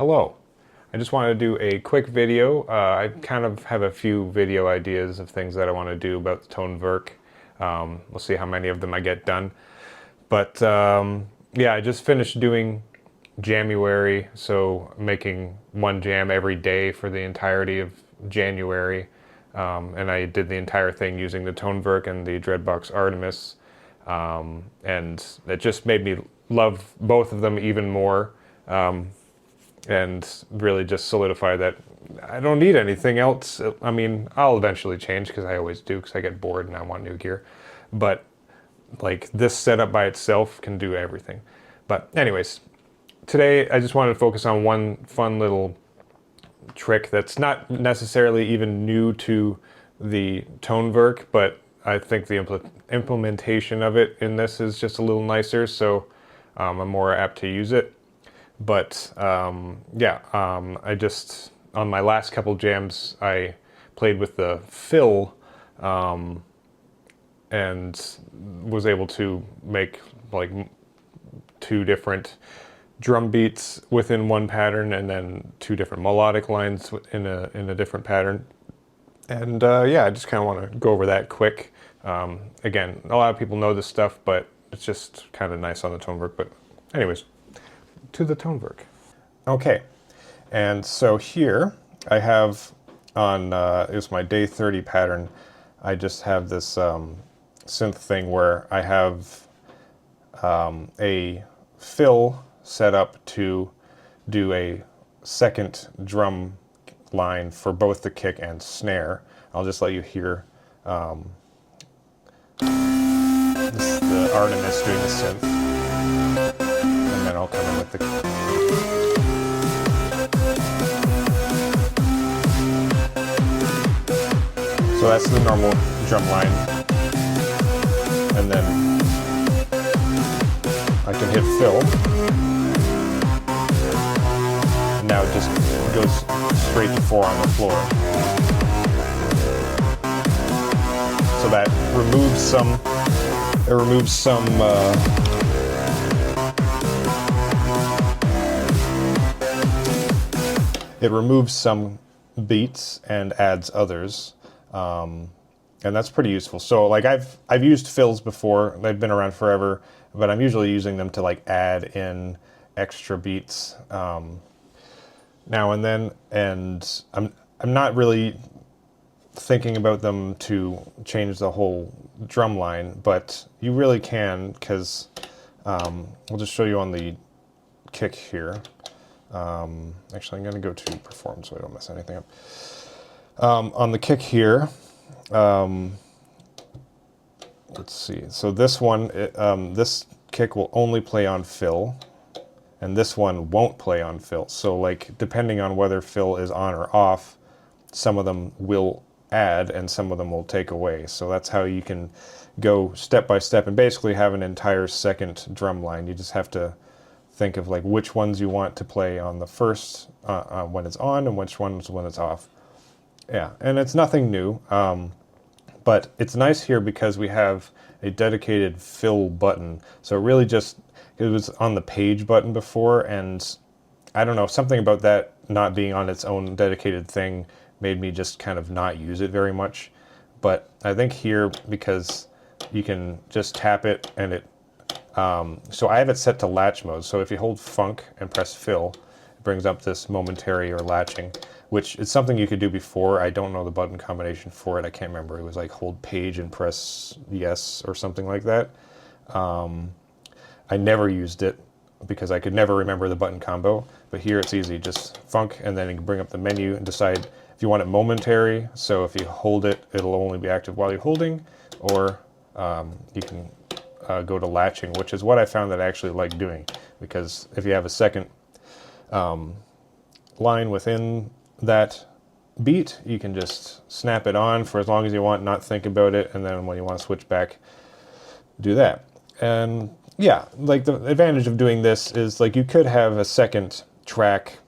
Hello. I just wanted to do a quick video. I kind of have a few video ideas of things that I want to do about the Tonverk. We'll see how many of them I get done. But yeah, I just finished doing January, so making one jam every day for the entirety of January. And I did the entire thing using the Tonverk and the Dreadbox Artemis. And it just made me love both of them even more. And really just solidify that I don't need anything else. I mean, I'll eventually change because I always do because I get bored and I want new gear. But like this setup by itself can do everything. But anyways, today I just wanted to focus on one fun little trick that's not necessarily even new to the Tonverk, but I think the implementation of it in this is just a little nicer, so I'm more apt to use it. But yeah, I just, on my last couple jams, I played with the fill and was able to make like two different drum beats within one pattern and then two different melodic lines in a different pattern. And yeah, I just kind of want to go over that quick. Again, a lot of people know this stuff, but it's just kind of nice on the Tonverk. But anyways, to the Tonverk. Okay, and so here I have on, it's my day 30 pattern, I just have this synth thing where I have a fill set up to do a second drum line for both the kick and snare. I'll just let you hear the Artemis doing the synth. And then I'll come in with the... So that's the normal drum line. And then I can hit fill. And now it just goes straight to 4 on the floor. So that removes some... It removes some... It removes some beats and adds others, and that's pretty useful. So like I've used fills before, they've been around forever, but I'm usually using them to like add in extra beats now and then, and I'm not really thinking about them to change the whole drum line, but you really can, because we'll just show you on the kick here. Actually, I'm going to go to perform so I don't mess anything up. On the kick here, let's see. So this one, this kick will only play on fill, and this one won't play on fill. So like, depending on whether fill is on or off, some of them will add and some of them will take away. So that's how you can go step by step and basically have an entire second drum line. You just have to think of like which ones you want to play on the first when it's on and which ones when it's off. Yeah, and it's nothing new, but it's nice here because we have a dedicated fill button. So really just, it was on the page button before, and I don't know, something about that not being on its own dedicated thing made me just kind of not use it very much. But I think here, because you can just tap it and it so I have it set to latch mode, so if you hold funk and press fill, it brings up this momentary or latching, which is something you could do before. I don't know the button combination for it, I can't remember. It was like hold page and press yes or something like that. I never used it because I could never remember the button combo, but here it's easy, just funk and then you can bring up the menu and decide if you want it momentary, so if you hold it, it'll only be active while you're holding, or you can go to latching, which is what I found that I actually like doing, because if you have a second line within that beat, you can just snap it on for as long as you want, not think about it, and then when you want to switch back, do that. And yeah, like the advantage of doing this is like you could have a second track,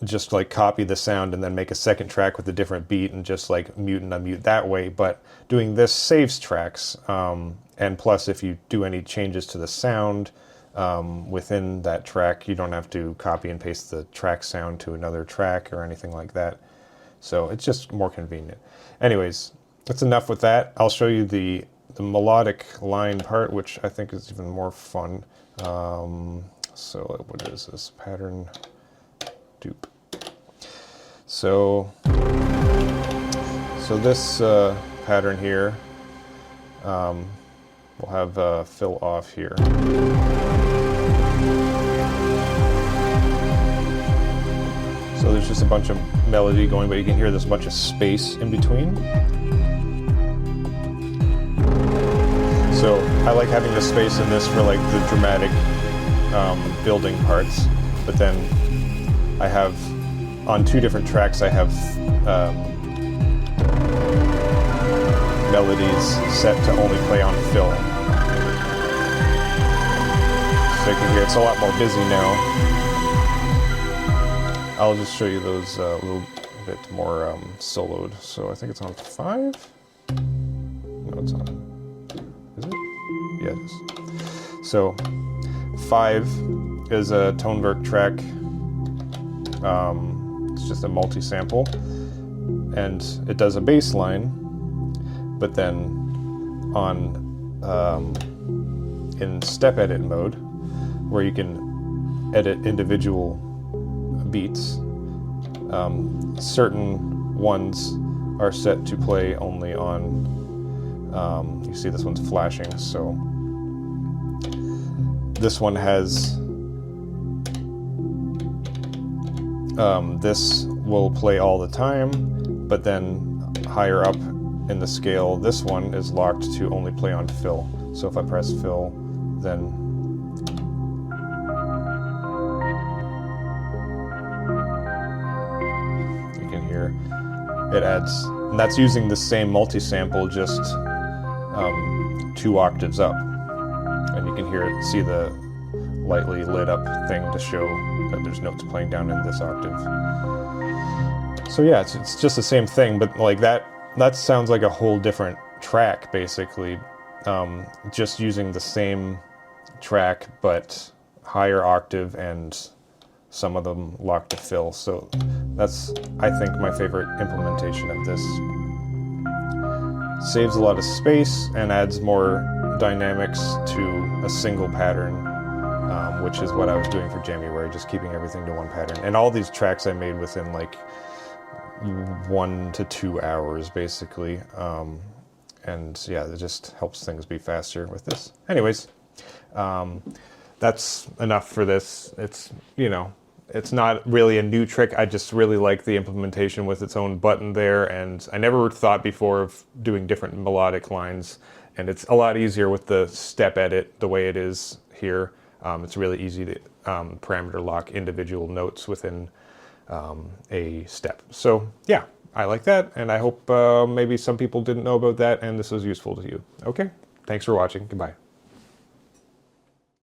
just like copy the sound and then make a second track with a different beat and just like mute and unmute that way, but doing this saves tracks. And plus, if you do any changes to the sound, within that track. You don't have to copy and paste the track sound to another track or anything like that. So it's just more convenient. Anyways, that's enough with that. I'll show you the melodic line part, which I think is even more fun. So what is this? Pattern dupe. So this pattern here, we'll have fill off here. So there's just a bunch of melody going, but you can hear there's a bunch of space in between. So I like having the space in this for like the dramatic building parts, but then I have, on 2 different tracks, I have melodies set to only play on fill. So you can hear it's a lot more busy now. I'll just show you those a little bit more soloed. So I think it's on 5? No, it's on, is it? Yeah, it is. So 5 is a Tonverk track. It's just a multi-sample, and it does a bass line, but then on in step edit mode, where you can edit individual beats, certain ones are set to play only on, you see this one's flashing, so this one has, this will play all the time, but then higher up in the scale, this one is locked to only play on fill. So if I press fill, then you can hear it adds, and that's using the same multi-sample, just 2 octaves up. And you can hear it, see the lightly lit up thing to show that there's notes playing down in this octave. So yeah, it's just the same thing, but like that sounds like a whole different track, basically. Just using the same track, but higher octave and some of them locked to fill. So that's, I think, my favorite implementation of this. Saves a lot of space and adds more dynamics to a single pattern, which is what I was doing for January, just keeping everything to one pattern. And all these tracks I made within like 1 to 2 hours, basically. And yeah, it just helps things be faster with this. Anyways, that's enough for this. It's, you know, it's not really a new trick. I just really like the implementation with its own button there, and I never thought before of doing different melodic lines, and it's a lot easier with the step edit the way it is here. It's really easy to parameter lock individual notes within a step. So yeah, I like that, and I hope maybe some people didn't know about that and this was useful to you. Okay, thanks for watching. Goodbye.